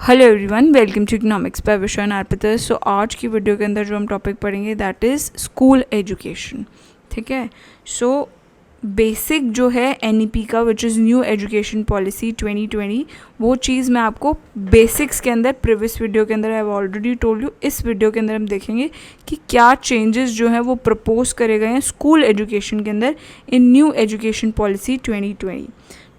Hello everyone, welcome to economics by Vishwa and Arpita. So आज की video के अंदर जो हम टॉपिक पढ़ेंगे दैट इज़ स्कूल एजुकेशन। ठीक है, सो बेसिक जो है एनईपी का which is new education policy 2020, वो चीज़ मैं आपको बेसिक्स के अंदर प्रीवियस वीडियो के अंदर आई हैव ऑलरेडी टोल्ड यू। इस वीडियो के अंदर हम देखेंगे कि क्या चेंजेस जो हैं वो प्रपोज करे गए हैं स्कूल एजुकेशन के अंदर इन न्यू एजुकेशन पॉलिसी 2020।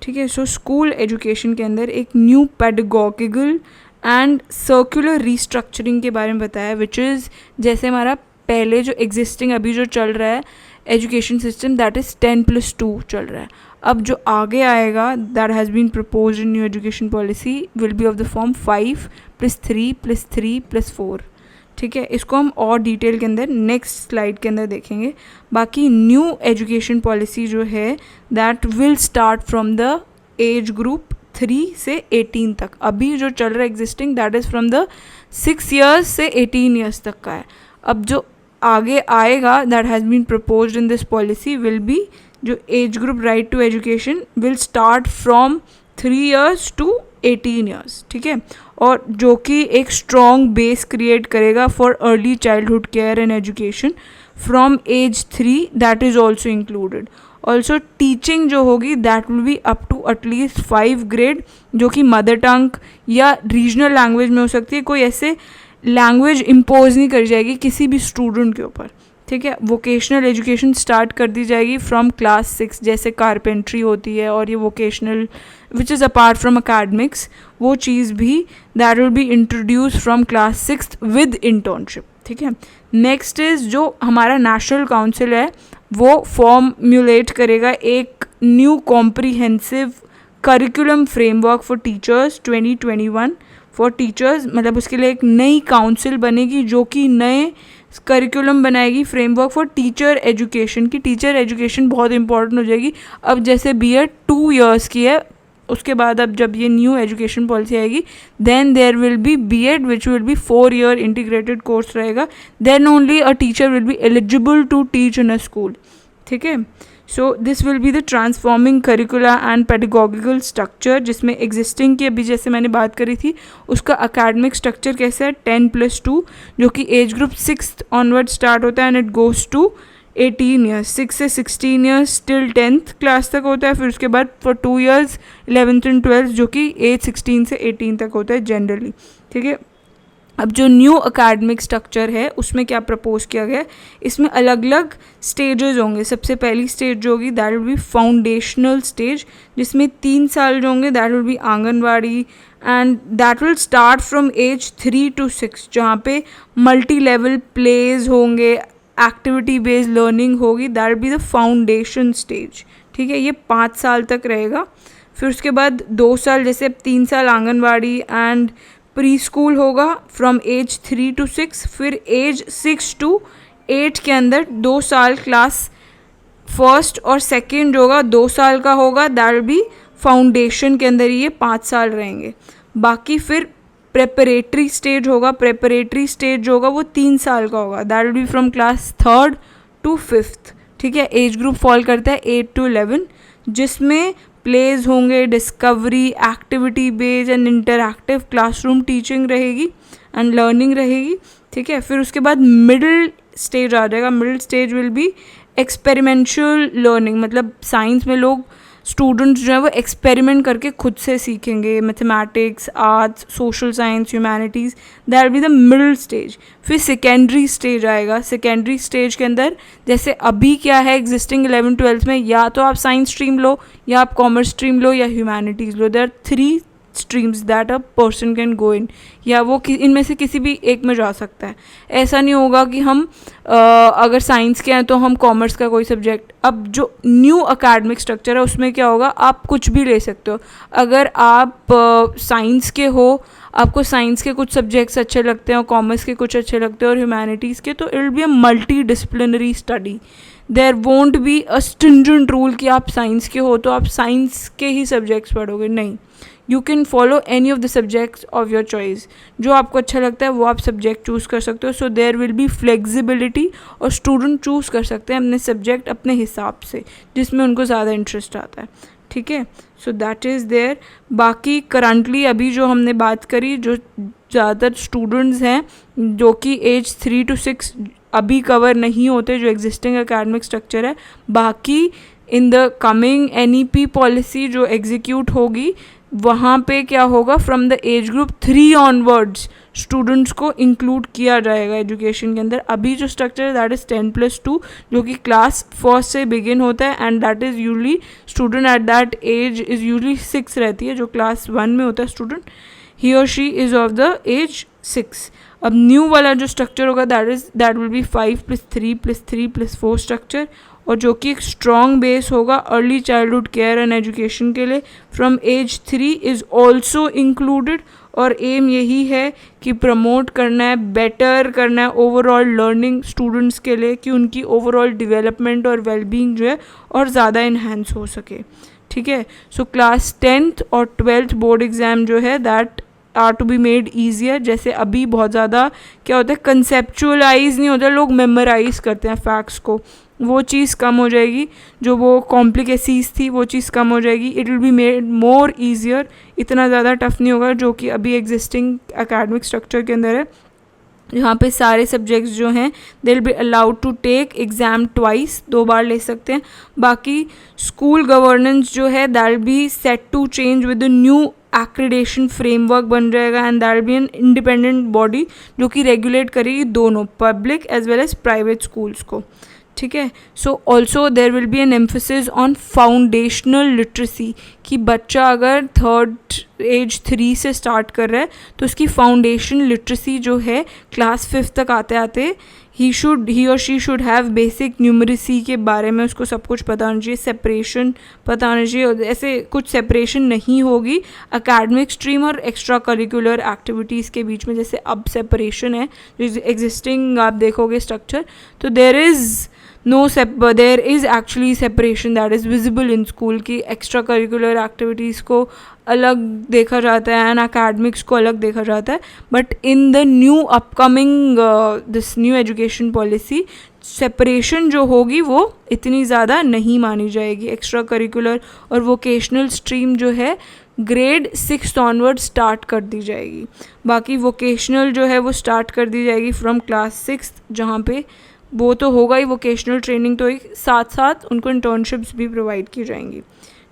ठीक है, सो स्कूल एजुकेशन के अंदर एक न्यू पेडागोगिकल एंड सर्कुलर रीस्ट्रक्चरिंग के बारे में बताया, विच इज़ जैसे हमारा पहले जो एग्जिस्टिंग अभी जो चल रहा है एजुकेशन सिस्टम दैट इज़ 10+2 चल रहा है। अब जो आगे आएगा that has been proposed in new education policy will be of the form 5+3+3+4। ठीक है, इसको हम और डिटेल के अंदर नेक्स्ट स्लाइड के अंदर देखेंगे। बाकी न्यू एजुकेशन पॉलिसी जो है that will start from the age group 3 से 18 तक। अभी जो चल रहा है existing that is from the 6 years से 18 ईयर्स तक का है। अब जो आगे आएगा that has been proposed in this policy will be जो age group right to education will start from 3 years to 18 years. ठीक है, और जो कि एक स्ट्रॉन्ग बेस क्रिएट करेगा for early childhood care and education from age 3 that is also included. Also teaching जो होगी that will be up to at least 5 grade, जो कि मदर टंग या रीजनल लैंग्वेज में हो सकती है। कोई ऐसे लैंग्वेज इम्पोज नहीं करी जाएगी किसी भी स्टूडेंट के ऊपर। ठीक है, वोकेशनल एजुकेशन स्टार्ट कर दी जाएगी फ्रॉम क्लास 6, जैसे कारपेंट्री होती है और ये vocational which is apart from academics, वो चीज़ भी that will be introduce from class 6 with internship. ठीक है, नेक्स्ट इज़ जो हमारा नेशनल काउंसिल है वो फॉर्मुलेट करेगा एक new comprehensive curriculum framework for teachers 2021 for teachers. मतलब उसके लिए एक नई काउंसिल बनेगी जो कि नए करिकुलम बनाएगी फ्रेमवर्क फॉर टीचर एजुकेशन की। टीचर एजुकेशन बहुत इंपॉर्टेंट हो जाएगी। अब जैसे बीएड 2 ईयर्स की है, उसके बाद अब जब ये न्यू एजुकेशन पॉलिसी आएगी then there will be BEd which will be 4 year integrated course रहेगा। Then only a teacher will be eligible to teach in a school. ठीक है, so this will be the transforming curricula and pedagogical structure, जिसमें existing की अभी जैसे मैंने बात करी थी उसका अकेडमिक स्ट्रक्चर कैसा है 10+2, जो कि एज ग्रुप 6 ऑनवर्ड स्टार्ट होता है and it goes to 18 years. 6 से 16 ईयर्स टिल 10th क्लास तक होता है। फिर उसके बाद for 2 years 11th and 12th, जो कि एज 16 से 18 तक होता है जनरली। ठीक है, अब जो न्यू अकेडमिक स्ट्रक्चर है उसमें क्या प्रपोज किया गया है, इसमें अलग अलग स्टेजेस होंगे। सबसे पहली स्टेज जो होगी that will be foundational stage, जिसमें 3 साल जो होंगे that will be anganwadi and that will start from age 3 to 6, जहाँ पे मल्टी लेवल प्लेज होंगे, एक्टिविटी बेस्ड लर्निंग होगी, that will be the foundation stage. ठीक है, ये 5 साल तक रहेगा। फिर उसके बाद 2 साल, जैसे 3 साल आंगनवाड़ी एंड प्री स्कूल होगा फ्रॉम एज 3 to 6, फिर एज 6 to 8 के अंदर 2 साल क्लास फर्स्ट और सेकेंड जो होगा 2 साल का होगा, दैट विल बी फाउंडेशन के अंदर ये 5 साल रहेंगे। बाकी फिर प्रेपरेटरी स्टेज होगा, प्रेपरेटरी स्टेज जो होगा वो 3 साल का होगा, that will B from class 3rd to 5th। ठीक है, एज ग्रुप फॉल करता है 8 to 11, जिसमें प्लेज होंगे, discovery, activity based and interactive classroom teaching रहेगी एंड लर्निंग रहेगी। ठीक है, फिर उसके बाद मिडिल स्टेज आ जाएगा। Middle stage will be experiential learning, मतलब साइंस में लोग स्टूडेंट्स जो है वो एक्सपेरिमेंट करके खुद से सीखेंगे, mathematics, arts, social science, humanities, that will be the middle stage. फिर सेकेंडरी स्टेज आएगा। सेकेंडरी स्टेज के अंदर जैसे अभी क्या है एग्जिस्टिंग 11th-12th में, या तो आप साइंस स्ट्रीम लो या आप कॉमर्स स्ट्रीम लो या ह्यूमैनिटीज़ लो, there are 3 streams that a person can go in, या वो इनमें से किसी भी एक में जा सकता है। ऐसा नहीं होगा कि हम अगर साइंस के हैं तो हम कॉमर्स का कोई सब्जेक्ट। अब जो न्यू अकेडमिक स्ट्रक्चर है उसमें क्या होगा, आप कुछ भी ले सकते हो। अगर आप साइंस के हो, आपको साइंस के कुछ सब्जेक्ट्स अच्छे लगते हैं और कॉमर्स के कुछ अच्छे लगते हैं और ह्यूमैनिटीज़ के, तो it will be a multi disciplinary study. There won't be a stringent rule कि आप साइंस के हो तो आप साइंस के ही सब्जेक्ट्स पढ़ोगे, नहीं। You can follow any of the subjects of your choice, जो आपको अच्छा लगता है वो आप सब्जेक्ट चूज़ कर सकते हो। So there will be flexibility, और स्टूडेंट चूज़ कर सकते हैं अपने सब्जेक्ट अपने हिसाब से जिसमें उनको ज़्यादा इंटरेस्ट आता है। ठीक है, सो दैट इज़ देयर। बाकी करंटली अभी जो हमने बात करी, जो ज़्यादातर स्टूडेंट्स हैं जो कि एज 3 to 6 अभी कवर नहीं होते, जो एग्जिस्टिंग एकेडमिक स्ट्रक्चर है, बाकी in the coming NEP policy जो एग्जीक्यूट होगी वहाँ पे क्या होगा, from the age group 3 onwards students को इंक्लूड किया जाएगा एजुकेशन के अंदर। अभी जो स्ट्रक्चर है दैट इज़ 10+2, जो कि क्लास फर्स्ट से बिगिन होता है, and that is usually student at that age is usually 6 रहती है, जो क्लास 1 में होता है स्टूडेंट, ही और she is of the age 6। अब न्यू वाला जो स्ट्रक्चर होगा दैट विल बी 5+3+3+4 स्ट्रक्चर, और जो कि एक स्ट्रॉन्ग बेस होगा early childhood care and education के लिए from age 3 is also included. और एम यही है कि प्रमोट करना है, बेटर करना है ओवरऑल लर्निंग स्टूडेंट्स के लिए, कि उनकी ओवरऑल डेवलपमेंट और वेलबींग जो है और ज़्यादा इन्हेंस हो सके। ठीक है, सो क्लास 10th और 12th बोर्ड एग्ज़ाम जो है that are to be made easier. जैसे अभी बहुत ज़्यादा क्या होता है, कंसेप्चुअलाइज नहीं होता, लोग मेमोराइज करते हैं फैक्ट्स को, वो चीज़ कम हो जाएगी, जो वो कॉम्प्लिकेसीज थी वो चीज़ कम हो जाएगी। It will be made more easier, इतना ज़्यादा टफ नहीं होगा जो कि अभी एग्जिस्टिंग एकेडमिक स्ट्रक्चर के अंदर है, जहाँ पे सारे सब्जेक्ट्स जो हैं they will be allowed to take exam twice, 2 बार ले सकते हैं। बाकी स्कूल गवर्नेंस जो है that will be set to change with the new accreditation framework बन जाएगा, and that will be an independent body जो कि रेगुलेट करेगी दोनों public as well as private schools को। ठीक है, so also there will be an emphasis on foundational literacy, कि बच्चा अगर एज 3 से स्टार्ट कर रहा है तो उसकी फाउंडेशन लिटरेसी जो है क्लास 5th तक आते आते ही और she should have basic numeracy के बारे में उसको सब कुछ पता होना चाहिए, सेपरेशन पता होना चाहिए। ऐसे कुछ सेपरेशन नहीं होगी एकेडमिक स्ट्रीम और एक्स्ट्रा करिकुलर एक्टिविटीज़ के बीच में, जैसे अब सेपरेशन है जो एग्जिस्टिंग आप देखोगे स्ट्रक्चर, तो there is actually separation that is visible in school की। एक्स्ट्रा करिकुलर एक्टिविटीज़ को अलग देखा जाता है एंड अकेडमिक्स को अलग देखा जाता है, but in the new upcoming this new education policy separation जो होगी वो इतनी ज़्यादा नहीं मानी जाएगी। एक्स्ट्रा करिकुलर और वोकेशनल स्ट्रीम जो है ग्रेड 6 ऑनवर्ड स्टार्ट कर दी जाएगी। बाकी वोकेशनल जो है वो स्टार्ट कर दी जाएगी फ्रॉम क्लास 6, जहाँ पे वो तो होगा ही वोकेशनल ट्रेनिंग, तो एक साथ साथ उनको इंटर्नशिप्स भी प्रोवाइड की जाएंगी।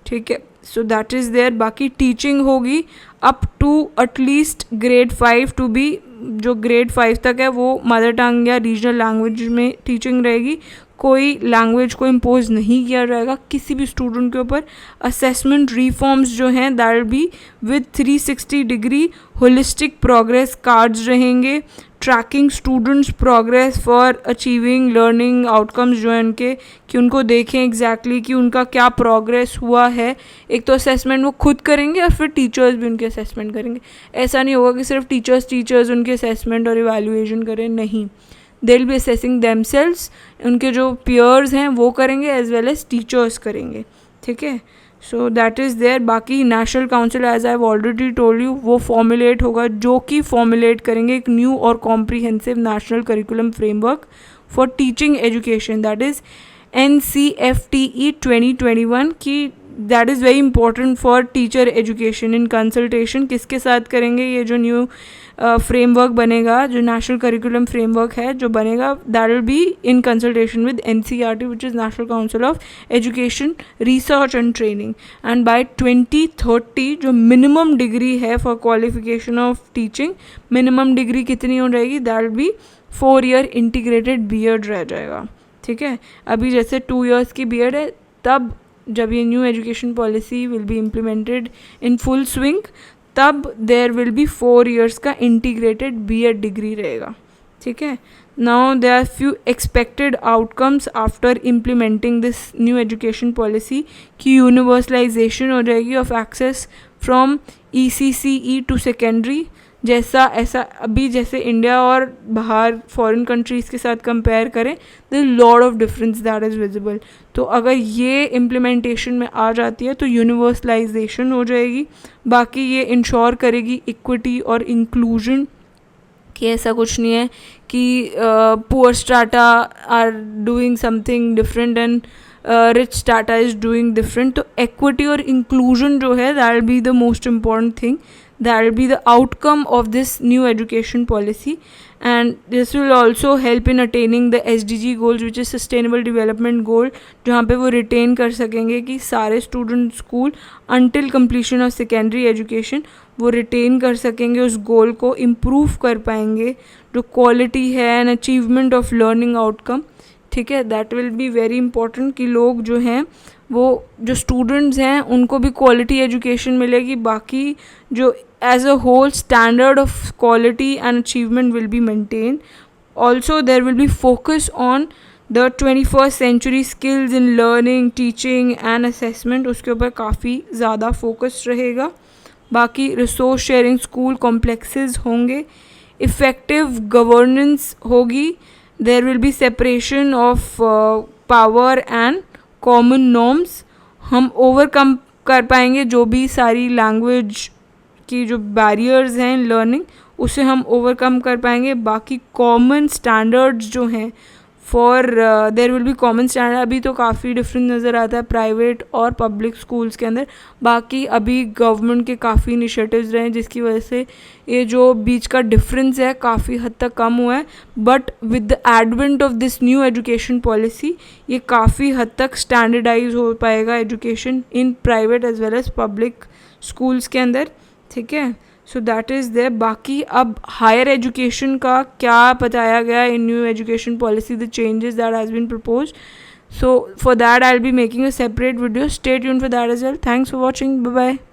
ठीक है, सो दैट इज़ देयर। बाकी टीचिंग होगी up to at least grade 5 to be, जो ग्रेड 5 तक है वो मदर टंग या रीजनल लैंग्वेज में टीचिंग रहेगी, कोई लैंग्वेज को इम्पोज नहीं किया जाएगा किसी भी स्टूडेंट के ऊपर। असेसमेंट रिफॉर्म्स जो हैं that will be with 360 degree holistic progress cards रहेंगे, tracking students progress for achieving learning outcomes जो हैं उनके, कि उनको देखें एग्जैक्टली कि उनका क्या प्रोग्रेस हुआ है। एक तो असेसमेंट वो खुद करेंगे और फिर टीचर्स भी उनके असेसमेंट करेंगे। ऐसा नहीं होगा कि सिर्फ टीचर्स उनके असेसमेंट और इवैल्यूएशन करें, नहीं, दे विल बी असेसिंग देमसेल्व्स, उनके जो पियर्स हैं वो करेंगे एज वेल एज टीचर्स करेंगे। ठीक है, सो दैट इज़ देयर। बाकी national council as I have already told you वो फॉर्मुलेट होगा, जो कि फॉर्मुलेट करेंगे एक न्यू और comprehensive national curriculum framework for teaching education, that is NCFTE 2021 की that is very important for teacher education. In consultation किसके साथ करेंगे, ये जो न्यू फ्रेमवर्क बनेगा, जो नेशनल करिकुलम फ्रेमवर्क है जो बनेगा, that will be in consultation with NCERT which is national council of education research and training. And by 2030 जो मिनिमम डिग्री है for qualification of teaching, minimum degree कितनी हो जाएगी, that will be 4 year integrated B Ed रह जाएगा। ठीक है, अभी जैसे 2 इयर्स की बीएड है, तब जब ये new education policy will be implemented in full swing, तब देयर विल बी 4 इयर्स का इंटीग्रेटेड बीएड डिग्री रहेगा। ठीक है, now there are few expected outcomes after implementing this new education policy, कि यूनिवर्सलाइजेशन हो जाएगी of access from ECCE to secondary. जैसा ऐसा अभी जैसे इंडिया और बाहर फॉरेन कंट्रीज़ के साथ कंपेयर करें, there is lot of difference that is visible. तो अगर ये इम्प्लीमेंटेशन में आ जाती है तो यूनिवर्सलाइजेशन हो जाएगी। बाकी ये इंश्योर करेगी इक्विटी और इंक्लूजन, कि ऐसा कुछ नहीं है कि poor strata are doing something different and rich टाटा इज़ डूइंग डिफरेंट. तो एक्विटी और इंक्लूजन जो है that will be the most important thing, that will be the outcome of this new education policy, and this will also help in attaining the SDG goals, which is sustainable development goal, जहाँ पे वो retain कर सकेंगे कि सारे student school until completion of secondary education वो retain कर सकेंगे, उस goal को improve कर पाएंगे, जो quality है and achievement of learning outcome. ठीक है, that will be very important कि लोग जो हैं वो जो स्टूडेंट्स हैं उनको भी क्वालिटी एजुकेशन मिलेगी, बाकी जो as a whole standard of quality and achievement will be maintain. Also there will be focus on the 21st century skills in learning, teaching and assessment, उसके ऊपर काफ़ी ज़्यादा फोकस रहेगा. बाकी रिसोर्स शेयरिंग स्कूल कॉम्प्लेक्सेस होंगे, effective governance होगी, there will be separation of power and common norms. हम overcome कर पाएंगे जो भी सारी लैंग्वेज की जो बैरियर्स हैं लर्निंग, उसे हम ओवरकम कर पाएंगे. बाकी कॉमन स्टैंडर्ड्स जो हैं for their will B common standard. अभी तो काफ़ी डिफरेंट नज़र आता है प्राइवेट और पब्लिक स्कूल्स के अंदर. बाकी अभी गवर्नमेंट के काफ़ी इनिशिएटिव्स रहे हैं जिसकी वजह से ये जो बीच का डिफरेंस है काफ़ी हद तक कम हुआ है. But with the advent of this new education policy ये काफ़ी हद तक स्टैंडर्डाइज हो पाएगा education in private as well as public schools के अंदर. ठीक है, सो दैट इज़ देयर. बाकी अब हायर एजुकेशन का क्या बताया गया in new education policy, the changes that has been proposed. So for that I'll be making a separate video. Stay tuned for that as well. Thanks for watching. Bye bye.